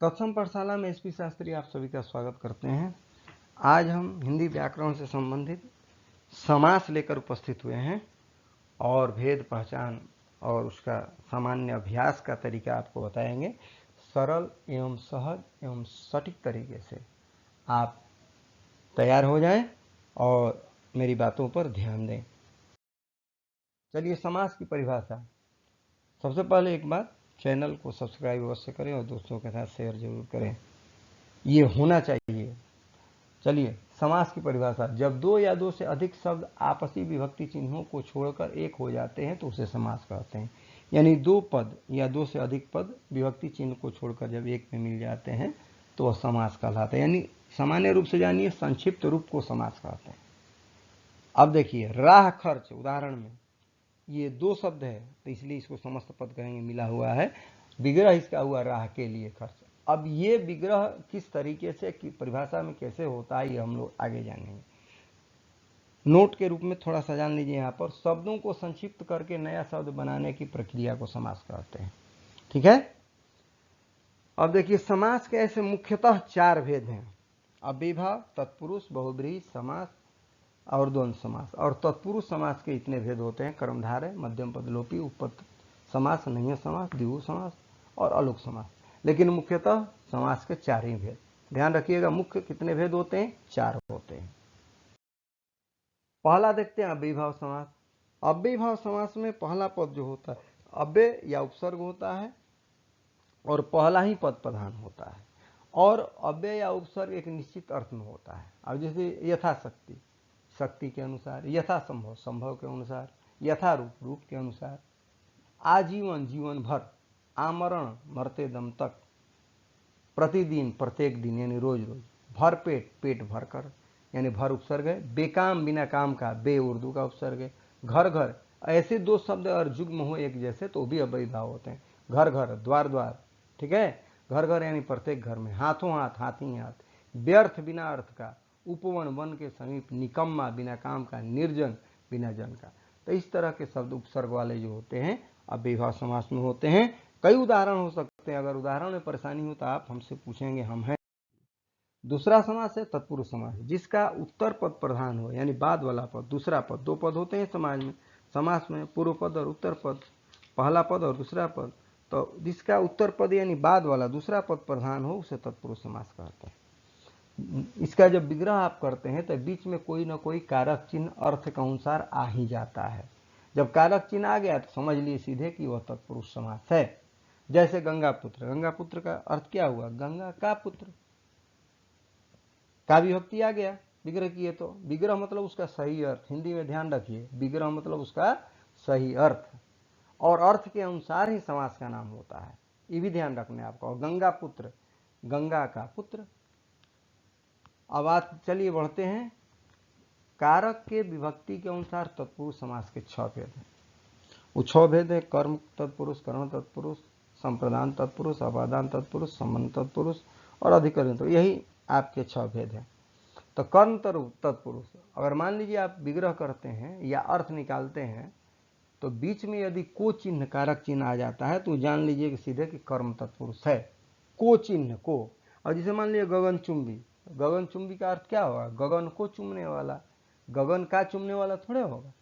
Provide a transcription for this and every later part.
तत्सम पाठशाला में एसपी शास्त्री आप सभी का स्वागत करते हैं। आज हम हिंदी व्याकरण से संबंधित समास लेकर उपस्थित हुए हैं और भेद पहचान और उसका सामान्य अभ्यास का तरीका आपको बताएंगे। सरल एवं सहज एवं सटीक तरीके से आप तैयार हो जाएं और मेरी बातों पर ध्यान दें। चलिए, समास की परिभाषा। सबसे पहले एक बात, चैनल को सब्सक्राइब अवश्य करें और दोस्तों के साथ शेयर जरूर करें, ये होना चाहिए। चलिए, समास की परिभाषा। जब दो या दो से अधिक शब्द आपसी विभक्ति चिन्हों को छोड़कर एक हो जाते हैं तो उसे समास कहते हैं। यानी दो पद या दो से अधिक पद विभक्ति चिन्ह को छोड़कर जब एक में मिल जाते हैं तो वह समास कहलाता है। यानी सामान्य रूप से जानिए, संक्षिप्त रूप को समास कहते हैं। अब देखिए, राह खर्च उदाहरण में ये दो शब्द है तो इसलिए इसको समस्त पद कहेंगे, मिला हुआ है। विग्रह इसका हुआ राह के लिए खर्च। अब ये विग्रह किस तरीके से की परिभाषा में कैसे होता है ये हम लोग आगे जानेंगे। नोट के रूप में थोड़ा सा जान लीजिए। यहाँ पर शब्दों को संक्षिप्त करके नया शब्द बनाने की प्रक्रिया को समास कहते हैं। ठीक है। अब देखिए, समास के ऐसे मुख्यतः चार भेद हैं: अव्ययीभाव, तत्पुरुष, बहुब्रीहि समास और द्वंद्व समास। और तत्पुरुष समास के इतने भेद होते हैं: कर्मधारय, मध्यम पदलोपी, उपपद समास, नह्य समास, द्विगु समास और अलोक समास। लेकिन मुख्यतः समास के चार ही भेद। ध्यान रखिएगा, मुख्य कितने भेद होते हैं? चार होते हैं। पहला देखते हैं अव्ययीभाव समास। अव्ययीभाव समास में पहला पद जो होता है अव्यय या उपसर्ग होता है और पहला ही पद प्रधान होता है। और अव्यय या उपसर्ग एक निश्चित अर्थ में होता है। अब जैसे यथाशक्ति, शक्ति के अनुसार; यथा संभव, संभव के अनुसार; यथा रूप, रूप के अनुसार; आजीवन, जीवन भर; आमरण, मरते दम तक; प्रतिदिन, प्रत्येक दिन यानी रोज रोज; भर पेट, पेट भर कर यानी भर उपसर्ग है; बेकाम, बिना काम का, बे उर्दू का उपसर्ग है; घर घर, ऐसे दो शब्द और युग्म हो एक जैसे तो भी अव्ययीभाव होते हैं। घर घर, द्वार द्वार, ठीक है, घर घर यानी प्रत्येक घर में; हाथों हाथ, हाथी हाथ; व्यर्थ, बिना अर्थ का; उपवन, वन के समीप; निकम्मा, बिना काम का; निर्जन, बिना जन का। तो इस तरह के शब्द उपसर्ग वाले जो होते हैं अव्ययीभाव समास में होते हैं। कई उदाहरण हो सकते हैं। अगर उदाहरण में परेशानी हो तो आप हमसे पूछेंगे, हम हैं। दूसरा समास है तत्पुरुष समास, जिसका उत्तर पद प्रधान हो यानी बाद वाला पद, दूसरा पद। दो पद होते हैं समास में, पूर्व पद और उत्तर पद, पहला पद और दूसरा पद। तो जिसका उत्तर पद यानी बाद वाला दूसरा पद प्रधान हो उसे तत्पुरुष समास कहते हैं। इसका जब विग्रह आप करते हैं तो बीच में कोई ना कोई कारक चिन्ह अर्थ के अनुसार आ ही जाता है। जब कारक चिन्ह आ गया तो समझ लिए सीधे कि वह तत्पुरुष समास है। जैसे गंगा पुत्र, गंगा पुत्र का अर्थ क्या हुआ? गंगा का पुत्र। का विभक्ति आ गया विग्रह किए तो। विग्रह मतलब उसका सही अर्थ। हिंदी में ध्यान रखिए, विग्रह मतलब उसका सही अर्थ, और अर्थ के अनुसार ही समास का नाम होता है, ये भी ध्यान रखना है आपको। गंगा पुत्र, गंगा का पुत्र। अब आज चलिए बढ़ते हैं। कारक के विभक्ति के अनुसार तत्पुरुष समास के 6 भेद हैं। वो 6 भेद है: कर्म तत्पुरुष, कर्ण तत्पुरुष, संप्रदान तत्पुरुष, अपादान तत्पुरुष, संबंध तत्पुरुष और अधिकरण। तो यही आपके 6 भेद हैं। तो कर्म तत्पुरुष, अगर मान लीजिए आप विग्रह करते हैं या अर्थ निकालते हैं तो बीच में यदि को चिन्ह, कारक चिन्ह आ जाता है तो जान लीजिए कि सीधे कि कर्म तत्पुरुष है। को चिन्ह, को। और जैसे मान लीजिए गगनचुंबी, गगनचुंबी का अर्थ क्या होगा? गगन को चुमने वाला। गगन का चुमने वाला थोड़े होगा,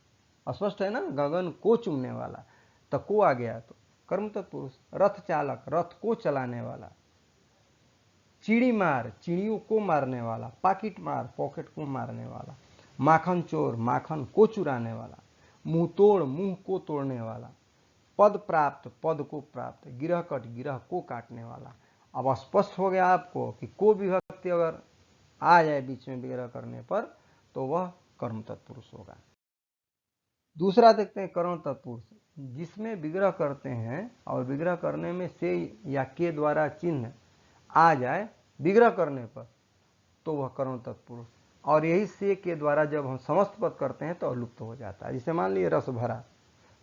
स्पष्ट है ना, गगन को चुमने वाला। तो को आ गया तो कर्म तत्पुरुष। रथ चालक, रथ को चलाने वाला। चिड़ी मार, चिड़ियों को मारने वाला। पॉकेट मार, पॉकेट को मारने वाला। माखन चोर, माखन को चुराने वाला। मुंह तोड़, मुंह को तोड़ने वाला। पद प्राप्त, पद को प्राप्त। गिरह कट, गिरह को काटने वाला। अब स्पष्ट हो गया आपको कि को विभक्ति अगर आ जाए बीच में विग्रह करने पर तो वह कर्म तत्पुरुष होगा। दूसरा देखते हैं कर्ण तत्पुरुष, जिसमें विग्रह करते हैं और विग्रह करने में से या के द्वारा चिन्ह आ जाए विग्रह करने पर तो वह कर्ण तत्पुरुष। और यही से के द्वारा जब हम समस्त पद करते हैं तो लुप्त हो जाता है। जैसे मान लीजिए रस भरा,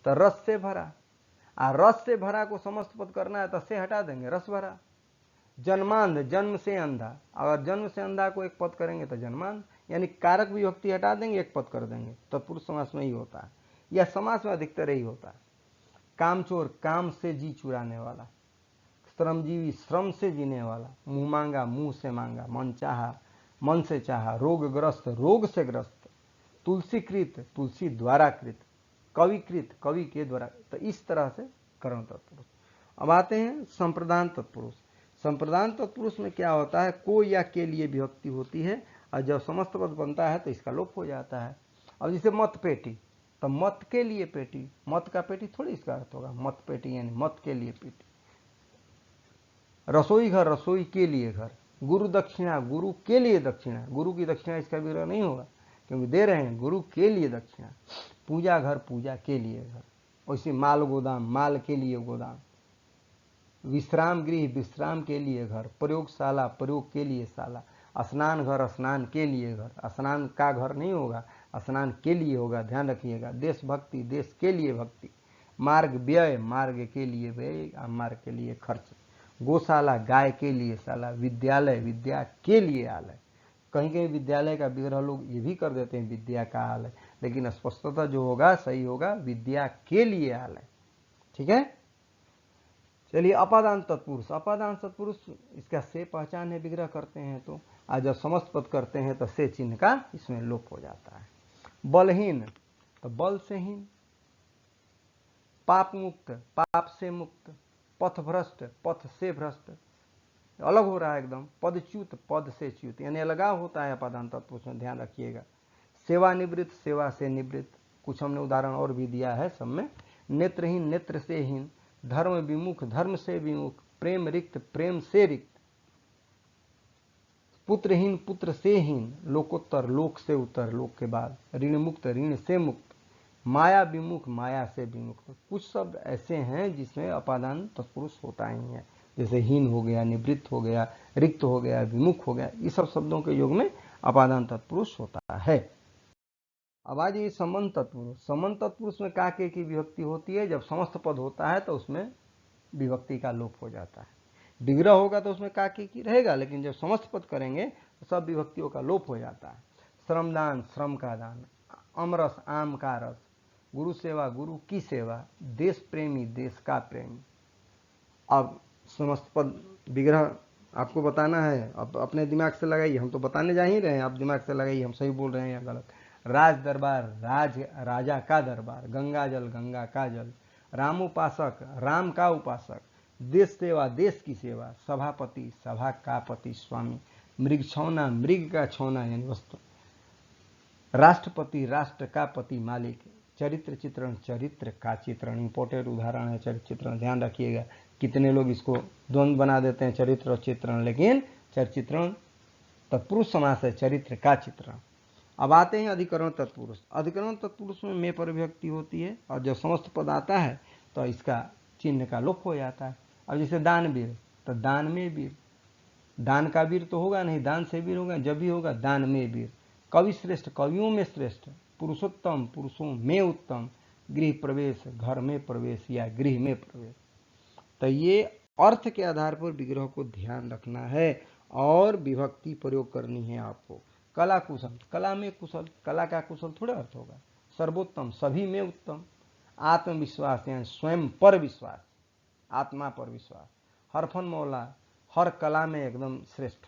तो रस से भरा। रस से भरा को समस्त पद करना है तो से हटा देंगे, रस भरा। जन्मांध, जन्म से अंधा, अगर जन्म से अंधा को एक पद करेंगे तो जन्मांध, यानी कारक विभक्ति हटा देंगे, एक पद कर देंगे। तत्पुरुष समास में ही होता है, या समास में अधिकतर ही होता है। कामचोर, काम से जी चुराने वाला। श्रमजीवी श्रम से जीने वाला, मुंह मांगा मुंह से मांगा, मन चाहा मन से चाहा, रोगग्रस्त रोग से ग्रस्त, तुलसीकृत तुलसी द्वारा कृत, कविकृत कवि के द्वारा। तो इस तरह से करण तत्पुरुष। अब आते हैं संप्रदान तत्पुरुष। संप्रदान तत्पुरुष में क्या होता है, को या के लिए विभक्ति होती है और जब समस्त पद बनता है तो इसका लोप हो जाता है। अब जैसे मत पेटी, तो मत के लिए पेटी, मत का पेटी थोड़ी इसका अर्थ होगा, मत पेटी यानी मत के लिए पेटी। रसोई घर, रसोई के लिए घर। गुरु दक्षिणा, गुरु के लिए दक्षिणा, गुरु की दक्षिणा इसका विग्रह नहीं होगा क्योंकि दे रहे हैं गुरु के लिए दक्षिणा। पूजा घर, पूजा के लिए घर। वैसे माल गोदाम, माल के लिए गोदाम। विश्राम गृह, विश्राम के लिए घर। प्रयोगशाला, प्रयोग के लिए शाला। स्नान घर, स्नान के लिए घर। स्नान का घर नहीं होगा, स्नान के लिए होगा, ध्यान रखिएगा। देशभक्ति, देश के लिए भक्ति। मार्ग व्यय, मार्ग के लिए व्यय, मार्ग के लिए खर्च। गौशाला, गाय के लिए शाला। विद्यालय, विद्या के लिए आलय। कहीं कहीं विद्यालय का विग्रह लोग ये भी कर देते हैं विद्या का आलय, लेकिन स्पष्टता जो होगा सही होगा विद्या के लिए आलय। ठीक है, चलिए अपादान तत्पुरुष। अपादान तत्पुरुष इसका से पहचान है, विग्रह करते हैं तो आज जब समस्त पद करते हैं तो से चिन्ह का इसमें लोप हो जाता है। बलहीन, तो बल से हीन। पाप मुक्त, पाप से मुक्त। पथ भ्रष्ट, पथ से भ्रष्ट, अलग हो रहा है एकदम। पदच्युत, पद से च्युत, यानी अलगाव होता है अपादान तत्पुरुष में, ध्यान रखिएगा। सेवानिवृत्त, सेवा से निवृत्त, कुछ हमने उदाहरण और भी दिया है सब में। नेत्रहीन, नेत्र से हीन। धर्म विमुख, धर्म से विमुख। प्रेम रिक्त, प्रेम से रिक्त। पुत्रहीन, पुत्र से हीन। लोकोत्तर, लोक से उत्तर, लोक के बाद। ऋण मुक्त, ऋण से मुक्त। माया विमुख, माया से विमुख। कुछ शब्द ऐसे हैं जिसमें अपादान तत्पुरुष होता ही है, जैसे हीन हो गया, निवृत्त हो गया, रिक्त हो गया, विमुख हो गया, ये सब शब्दों के योग में अपादान तत्पुरुष होता है। अब आ जाइए संबंध तत्पुरुष। संबंध तत्पुरुष में का के की विभक्ति होती है, जब समस्त पद होता है तो उसमें विभक्ति का लोप हो जाता है। विग्रह होगा तो उसमें का के की रहेगा, लेकिन जब समस्त पद करेंगे तो सब विभक्तियों का लोप हो जाता है। श्रमदान, श्रम का दान। अमरस, आम का रस। गुरु सेवा, गुरु की सेवा। देश प्रेमी, देश का प्रेमी। अब समस्त पद विग्रह आपको बताना है, अब अपने दिमाग से लगाइए, हम तो बताने जा ही रहे हैं, आप दिमाग से लगाइए हम सही बोल रहे हैं या गलत। राज दरबार, राज राजा का दरबार। गंगा जल, गंगा का जल। रामोपासक, राम का उपासक। देश सेवा, देश की सेवा। सभापति, सभा का पति, स्वामी। मृग छौना, मृग का छौना यानी वस्तु। राष्ट्रपति, राष्ट्र का पति, मालिक। चरित्र चित्रण, चरित्र का चित्रण। इंपोर्टेंट उदाहरण है चरित्र चित्रण, ध्यान रखिएगा। कितने लोग इसको द्वंद्व बना देते हैं चरित्र और चित्रण, लेकिन चरित्र चित्रण तत्पुरुष समास है, चरित्र का चित्रण। अब आते हैं अधिकरण तत्पुरुष। अधिकरण तत्पुरुष में पर विभक्ति होती है और जब समस्त पद आता है तो इसका चिन्ह का लोप हो जाता है। अब जैसे दानवीर, तो दान में वीर। दान का वीर तो होगा नहीं, दान से वीर होगा, जब भी होगा दान में वीर। कवि श्रेष्ठ, कवियों में श्रेष्ठ। पुरुषोत्तम, पुरुषों में उत्तम। गृह प्रवेश, घर में प्रवेश या गृह में प्रवेश। तो ये अर्थ के आधार पर विग्रह को ध्यान रखना है और विभक्ति प्रयोग करनी है आपको। कला कुशल, कला में कुशल, कला का कुशल थोड़ा अर्थ होगा। सर्वोत्तम, सभी में उत्तम। आत्मविश्वास यानी स्वयं पर विश्वास, आत्मा पर विश्वास। हरफन मौला, हर कला में एकदम श्रेष्ठ।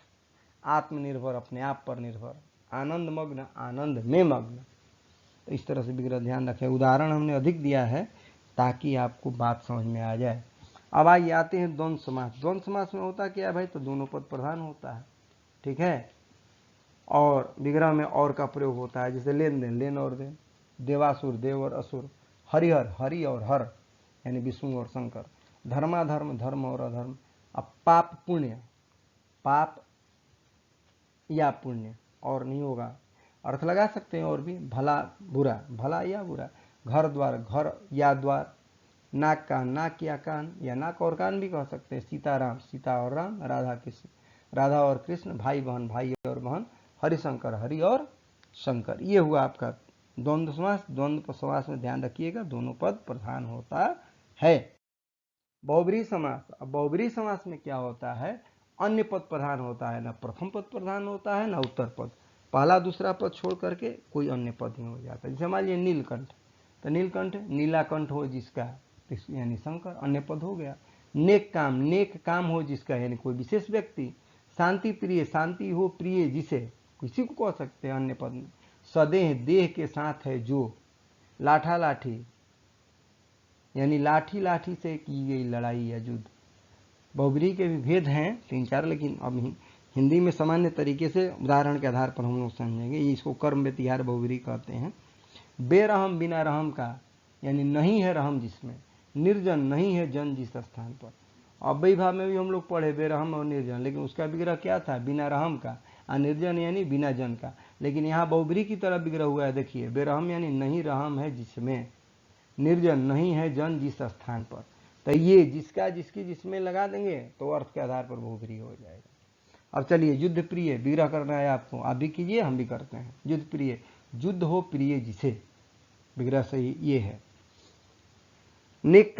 आत्मनिर्भर, अपने आप पर निर्भर। आनंद मग्न, आनंद में मग्न। तो इस तरह से विग्रह ध्यान रखें। उदाहरण हमने अधिक दिया है ताकि आपको बात समझ में आ जाए। अब आइए आते हैं द्वंद्व समास। द्वंद्व समास में होता क्या है भाई, तो दोनों पद प्रधान होता है, ठीक है। और विग्रह में और का प्रयोग होता है, जैसे लेन देन, लेन और देन। देवासुर, देव और असुर। हरिहर, हरि और हर यानी विष्णु और शंकर। धर्माधर्म, धर्म और अधर्म। अब पाप पुण्य, पाप या पुण्य और नहीं होगा, अर्थ लगा सकते हैं और भी। भला बुरा, भला या बुरा। घर द्वार, घर या द्वार। नाक कान, नाक या कान या नाक और कान भी कह सकते हैं। सीताराम, सीता और राम। राधा कृष्ण, राधा और कृष्ण। भाई बहन, भाई और बहन। हरिशंकर, हरि और शंकर। ये हुआ आपका द्वंद्व समास। द्वंद्व समास में ध्यान रखिएगा दोनों पद प्रधान होता है। बहुब्रीहि समास। अब बहुब्रीहि समास में क्या होता है, अन्य पद प्रधान होता है, ना प्रथम पद प्रधान होता है ना उत्तर पद। पहला दूसरा पद छोड़ करके कोई अन्य पद ही हो जाता है। जैसे मान लीजिए नीलकंठ, तो नीलकंठ नीलाकंठ हो जिसका यानी शंकर, अन्य पद हो गया। नेक काम हो जिसका, यानी कोई विशेष व्यक्ति। शांति प्रिय, शांति हो प्रिय जिसे, किसी को कह सकते हैं अन्य पद में। सदेह, देह के साथ है जो। लाठा लाठी, यानी लाठी लाठी से की गई लड़ाई या युद्ध। बहुब्रीहि के भी भेद हैं 3-4, लेकिन अब हिंदी में सामान्य तरीके से उदाहरण के आधार पर हम लोग समझेंगे। इसको कर्म व्यतिहार बहुब्रीहि कहते हैं। बेरहम, बिना रहम का, यानी नहीं है रहम जिसमें। निर्जन, नहीं है जन जिस स्थान पर। अव्ययी भाव में भी हम लोग पढ़े बेरहम और निर्जन, लेकिन उसका विग्रह क्या था? बिना रहम का। और निर्जन यानी बिना जन का। लेकिन यहाँ बहुब्रीहि की तरह विग्रह हुआ है, देखिए। बेरहम यानी नहीं रहम है जिसमें, निर्जन नहीं है जन जिस स्थान पर। तो ये जिसका जिसकी जिसमें लगा देंगे तो अर्थ के आधार पर बहुब्रीहि हो जाएगा। अब चलिए, युद्ध प्रिय विग्रह करना है आपको, आप भी कीजिए, हम भी करते हैं। युद्ध प्रिय, युद्ध हो प्रिय जिसे, विग्रह सही ये है। नेक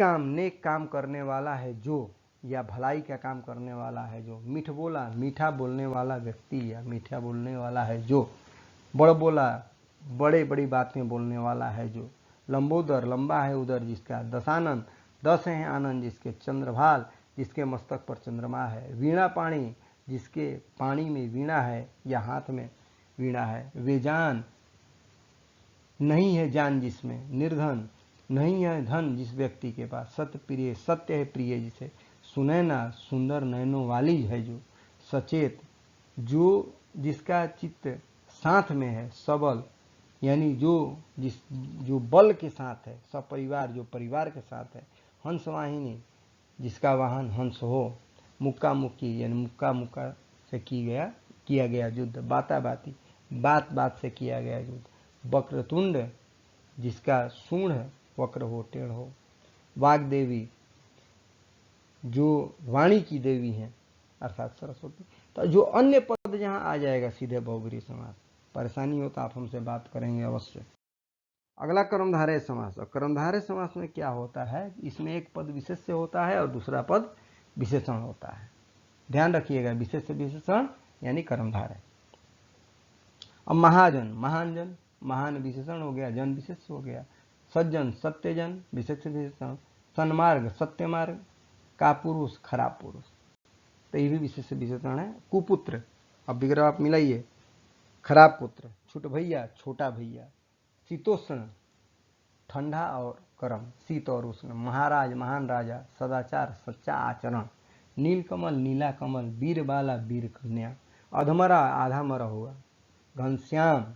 काम करने वाला है जो, या भलाई का काम करने वाला है जो। मीठ बोला, मीठा बोलने वाला व्यक्ति या मीठा बोलने वाला है जो। बड़ बोला, बड़े बड़ी बातें बोलने वाला है जो। लंबोदर, लंबा है उदर जिसका। दशानन, 10 हैं आनंद जिसके। चंद्रभाल, जिसके मस्तक पर चंद्रमा है। वीणा पाणी, जिसके पाणी में वीणा है या हाथ में वीणा है। वेजान, नहीं है जान जिसमें। निर्धन, नहीं है धन जिस व्यक्ति के पास। सत्य प्रिय, सत्य है प्रिय जिसे। सुनैना, सुंदर नयनों वाली है जो। सचेत, जो जिसका चित्त साथ में है। सबल, यानी जो बल के साथ है। सपरिवार, जो परिवार के साथ है। हंसवाहिनी, जिसका वाहन हंस हो। मुक्का मुक्की, यानी मुक्का मुक्का से किया गया युद्ध। बाता बाती, बात बात से किया गया युद्ध। वक्रतुंड, जिसका सूंड वक्र हो, टेढ़ हो। वाग्देवी, जो वाणी की देवी हैं, अर्थात सरस्वती। तो जो अन्य पद जहां आ जाएगा सीधे बहुब्रीहि समास। परेशानी हो तो आप हमसे बात करेंगे अवश्य। अगला कर्मधारय समास। और कर्मधारय समास में क्या होता है, इसमें एक पद विशेष्य होता है और दूसरा पद विशेषण होता है। ध्यान रखिएगा, विशेष्य विशेषण यानी कर्मधारय। अब महाजन, महानजन, महान विशेषण हो गया, जन विशेष हो गया। सज्जन, सत्यजन, विशेष विशेषण। सन्मार्ग, सत्य मार्ग। का पुरुष, खराब पुरुष, तो ये भी विशेष विशेषण है। कुपुत्र, अब विग्रह आप मिलाइए। खराब पुत्र। छुट भैया, छोटा भैया। शीतोष्ण, ठंडा और गर्म, शीत और उष्ण। महाराज, महान राजा। सदाचार, सच्चा आचरण। नीलकमल, नीला कमल। वीर बाला, वीर कन्या। अधमरा, आधा मरा हुआ। घनश्याम,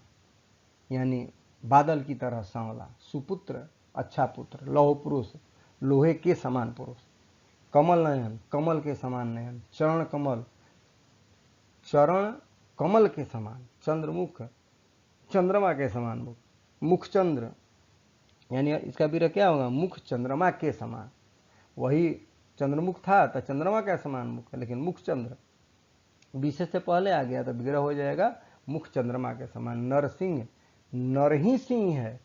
यानी बादल की तरह सांवला। सुपुत्र, अच्छा पुत्र। लौह पुरुष, लोहे के समान पुरुष। कमल नयन, कमल के समान नयन। चरण कमल, चरण कमल के समान। चंद्रमुख, चंद्रमा के समान मुख। मुखचंद्र, यानी इसका विग्रह क्या होगा? मुख चंद्रमा के समान। वही चंद्रमुख था तो चंद्रमा का समान मुख, लेकिन मुखचंद्र विशेष से पहले आ गया तो विग्रह हो जाएगा मुख चंद्रमा के समान। नरसिंह, नर ही सिंह है।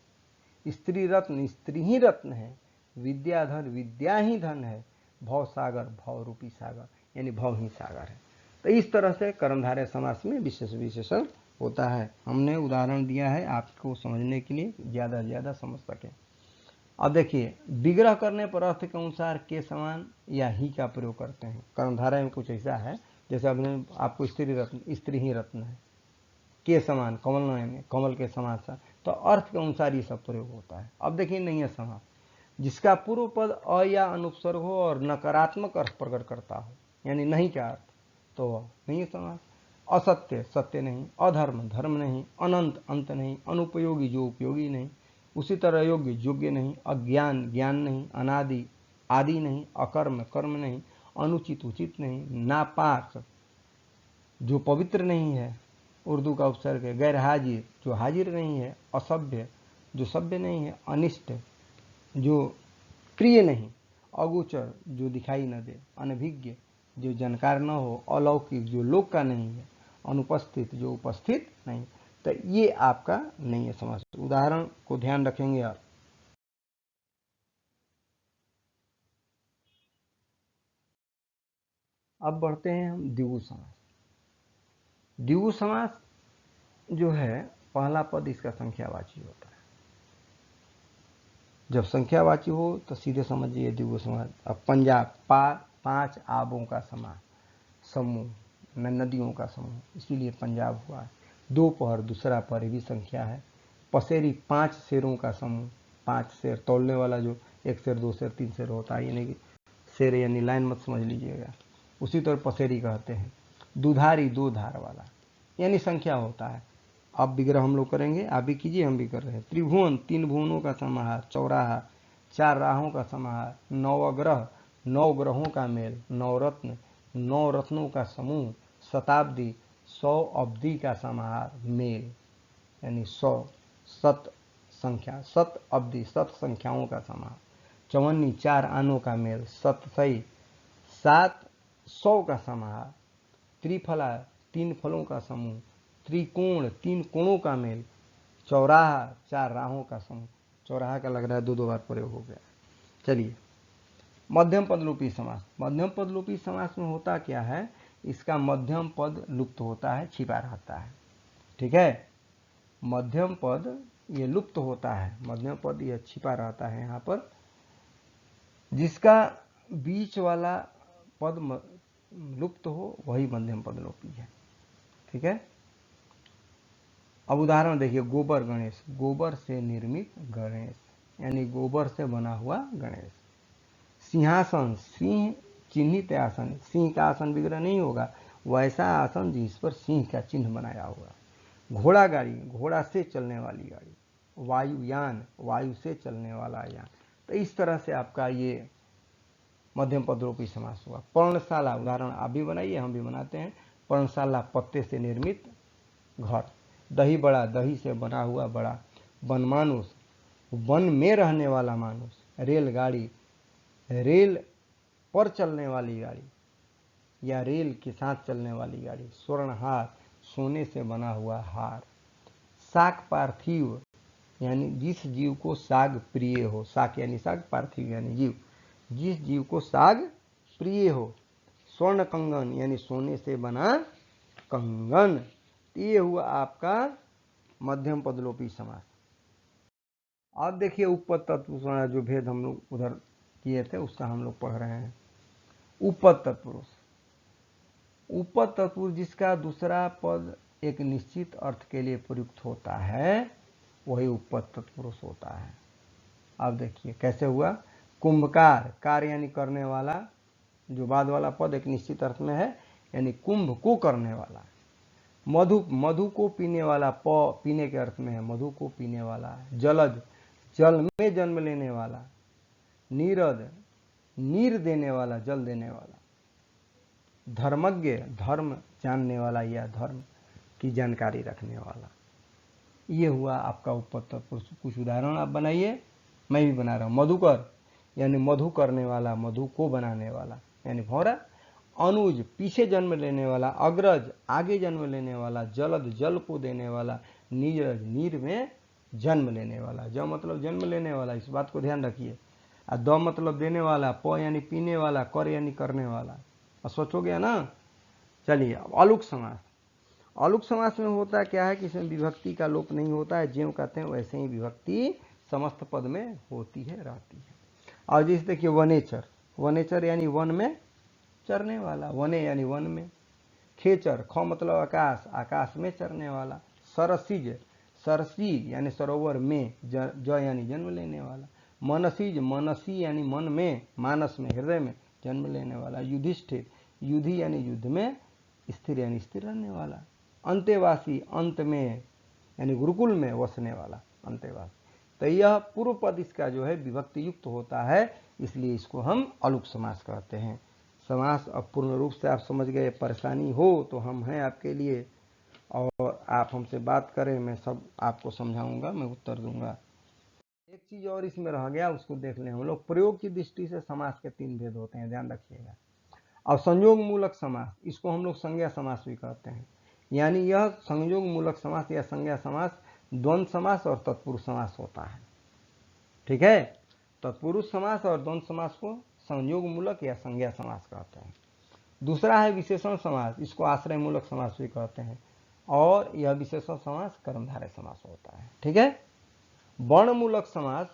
स्त्री रत्न, स्त्री ही रत्न है। विद्याधर, विद्या ही धन है। भव सागर, भव रूपी सागर, यानी भव ही सागर है। तो इस तरह से कर्मधारय समास में विशेष विशेषण होता है। हमने उदाहरण दिया है आपको समझने के लिए, ज़्यादा से ज़्यादा समझ सकें। अब देखिए, विग्रह करने पर अर्थ के अनुसार के समान या ही का प्रयोग करते हैं। कर्मधारय में कुछ ऐसा है, जैसे हमने आपको स्त्री रत्न, स्त्री ही रत्न है। के समान, कमल नयन, कमल के समान सा, तो अर्थ के अनुसार ये सब प्रयोग होता है। अब देखिए, नहीं है समास जिसका पूर्व पद अ या अनुपसर्ग हो और नकारात्मक अर्थ प्रकट करता हो, यानी नहीं का अर्थ, तो वह नहीं है समास। असत्य, सत्य नहीं। अधर्म, धर्म नहीं। अनंत, अंत नहीं। अनुपयोगी, जो उपयोगी नहीं। उसी तरह योग्य, योग्य नहीं। अज्ञान, ज्ञान नहीं। अनादि, आदि नहीं। अकर्म, कर्म नहीं। अनुचित, उचित नहीं। नापाक, जो पवित्र नहीं है, उर्दू का उपसर्ग है। गैर हाजिर, जो हाजिर नहीं है। असभ्य, जो सभ्य नहीं है। अनिष्ट, जो प्रिय नहीं। अगोचर, जो दिखाई न दे। अनभिज्ञ, जो जानकार न हो। अलौकिक, जो लोक का नहीं है। अनुपस्थित, जो उपस्थित नहीं। तो ये आपका नहीं है समास। उदाहरण को ध्यान रखेंगे आप। अब बढ़ते हैं हम द्विगु समास। द्विगु समास जो है, पहला पद इसका संख्यावाची होता है। जब संख्यावाची हो तो सीधे समझिए द्विगु समास। अब पंजाब, 5 आबों का समूह, नदियों का समूह, इसीलिए पंजाब हुआ है। दोपहर, दूसरा पर भी संख्या है। पसेरी, 5 शेरों का समूह, 5 शेर तौलने वाला, जो 1 शेर 2 शेर 3 शेर होता है, यानी कि शेर यानी लाइन मत समझ लीजिएगा, उसी तरह पसेरी कहते हैं। दुधारी, 2 धार वाला, यानी संख्या होता है। अब विग्रह हम लोग करेंगे, आप भी कीजिए, हम भी कर रहे हैं। त्रिभुवन, 3 भुवनों का समाहार। चौराहा, 4 राहों का समाहार। नवग्रह, 9 ग्रहों का मेल। नवरत्न, 9 रत्नों का समूह। शताब्दी, 100 अब्दी का समाहार, मेल, यानी 100 शत संख्या, शत अब्दी, शत संख्याओं का समाहार। चवन्नी, 4 आनों का मेल। शतसई, 700 का समाहार। त्रिफला, 3 फलों का समूह। त्रिकोण, 3 कोणों का मेल। चौराहा, 4 राहों का समूह। चौराहा का लग रहा है 2 बार प्रयोग हो गया। चलिए, मध्यम पदलोपी समास। मध्यम पदलोपी समास में होता क्या है, इसका मध्यम पद लुप्त होता है, छिपा रहता है। ठीक है, मध्यम पद ये लुप्त होता है, मध्यम पद ये छिपा रहता है यहाँ पर। जिसका बीच वाला पद लुप्त हो वही मध्यम पदलोपी है। ठीक है, अब उदाहरण देखिए, गोबर गणेश, गोबर से निर्मित गणेश, यानी गोबर से बना हुआ गणेश। सिंहासन, सिंह चिन्हित आसन, सिंह का आसन विग्रह नहीं होगा, वैसा आसन जिस पर सिंह का चिन्ह बनाया होगा। घोड़ा गाड़ी, घोड़ा से चलने वाली गाड़ी। वायुयान, वायु से चलने वाला यान। तो इस तरह से आपका ये मध्यम पदलोपी समास हुआ। पर्णशाला, उदाहरण आप भी बनाइए, हम भी बनाते हैं। पर्णशाला, पत्ते से निर्मित घर। दही बड़ा, दही से बना हुआ बड़ा। वनमानुष, वन में रहने वाला मानुष। रेलगाड़ी, रेल पर चलने वाली गाड़ी या रेल के साथ चलने वाली गाड़ी। स्वर्णहार, सोने से बना हुआ हार। शाक पार्थिव, यानी जिस जीव को साग प्रिय हो। शाक यानी साग, पार्थिव यानी जीव, जिस जीव को साग प्रिय हो। स्वर्ण कंगन, यानी सोने से बना कंगन। ये हुआ आपका मध्यम पदलोपी समास। अब देखिए, उपपद तत्पुरुष, जो भेद हम लोग उधर किए थे उसका हम लोग पढ़ रहे हैं। उपपद तत्पुरुष, उपपद तत्पुरुष जिसका दूसरा पद एक निश्चित अर्थ के लिए प्रयुक्त होता है, वही उपपद तत्पुरुष होता है। अब देखिए कैसे हुआ। कुंभकार, कार्य यानी करने वाला, जो बाद वाला पद एक निश्चित अर्थ में है, यानी कुंभ को करने वाला। मधु, मधु को पीने वाला, पीने के अर्थ में है, मधु को पीने वाला। जलज, जल में जन्म लेने वाला। नीरद, नीर देने वाला, जल देने वाला। धर्मज्ञ, धर्म जानने वाला या धर्म की जानकारी रखने वाला। ये हुआ आपका उपपद तत्पुरुष। कुछ उदाहरण आप बनाइए, मैं भी बना रहा हूं। मधुकर, यानी मधु करने वाला, मधु को बनाने वाला, यानी भौरा। अनुज, पीछे जन्म लेने वाला। अग्रज, आगे जन्म लेने वाला। जलद, जल को देने वाला। नीरज, नीर में जन्म लेने वाला। ज मतलब जन्म लेने वाला, इस बात को ध्यान रखिए। और द मतलब देने वाला। प यानी पीने वाला। कर यानी करने वाला। स्पष्ट हो गया ना। चलिए, अब अलुक समास। अलुक समास में होता क्या है कि इसमें विभक्ति का लोप नहीं होता है, ज्यों कहते हैं वैसे ही विभक्ति समस्त पद में होती है, रहती है। और जैसे देखिए, वनेचर, वनेचर यानी वन में चरने वाला। वने यानी वन में। खेचर, ख मतलब आकाश, आकाश में चरने वाला। सरसिज, सरसी यानी सरोवर में। ज यानी जन्म लेने वाला। मनसीज, मनसी यानी मन में, मानस में, हृदय में जन्म लेने वाला। युधिष्ठिर, युधि यानी युद्ध में, स्थिर यानी स्थिर रहने वाला। अंतेवासी, अंत में यानी गुरुकुल में वसने वाला, अंतेवासी। तो यह पूर्व पद इसका जो है विभक्ति युक्त होता है, इसलिए इसको हम अलुक समास कहते हैं। समास अब पूर्ण रूप से आप समझ गए। परेशानी हो तो हम हैं आपके लिए, और आप हमसे बात करें, मैं सब आपको समझाऊंगा, मैं उत्तर दूंगा। एक चीज और इसमें रह गया, उसको देख लें हम लोग। प्रयोग की दृष्टि से समास के 3 भेद होते हैं, ध्यान रखिएगा। और संयोग मूलक समास, इसको हम लोग संज्ञा समास भी कहते हैं। यानी यह संयोग मूलक समास या संज्ञा समास द्वंद्व समास और तत्पुरुष समास होता है। ठीक है, तत्पुरुष समास और द्वंद्व समास को संयोग मूलक या संज्ञा समास कहते हैं। दूसरा है विशेषण समास, इसको आश्रय मूलक समास भी कहते हैं, और यह विशेषण समास कर्मधारय समास होता है। ठीक है, वर्ण मूलक समास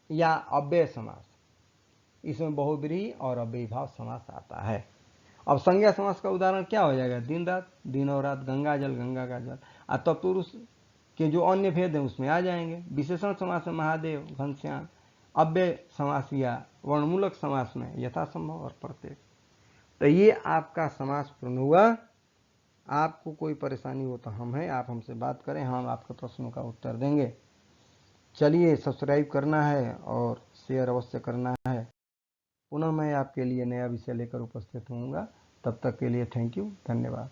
या अव्यय समास, इसमें बहुब्रीहि और अव्ययीभाव समास आता है। अब संज्ञा समास का उदाहरण क्या हो जाएगा? दिन रात, दिन और रात, गंगा जल, गंगा का जल। तत्पुरुष के जो अन्य भेद हैं उसमें आ जाएंगे। विशेषण समास में महादेव, घनश्याम। अव्यय समास या वर्णमूलक समास में यथासंभव और प्रत्येक। तो ये आपका समास पूर्ण हुआ। आपको कोई परेशानी हो तो हम हैं, आप हमसे बात करें, हम आपके प्रश्नों का उत्तर देंगे। चलिए, सब्सक्राइब करना है और शेयर अवश्य करना है। पुनः मैं आपके लिए नया विषय लेकर उपस्थित होऊंगा। तब तक के लिए थैंक यू, धन्यवाद।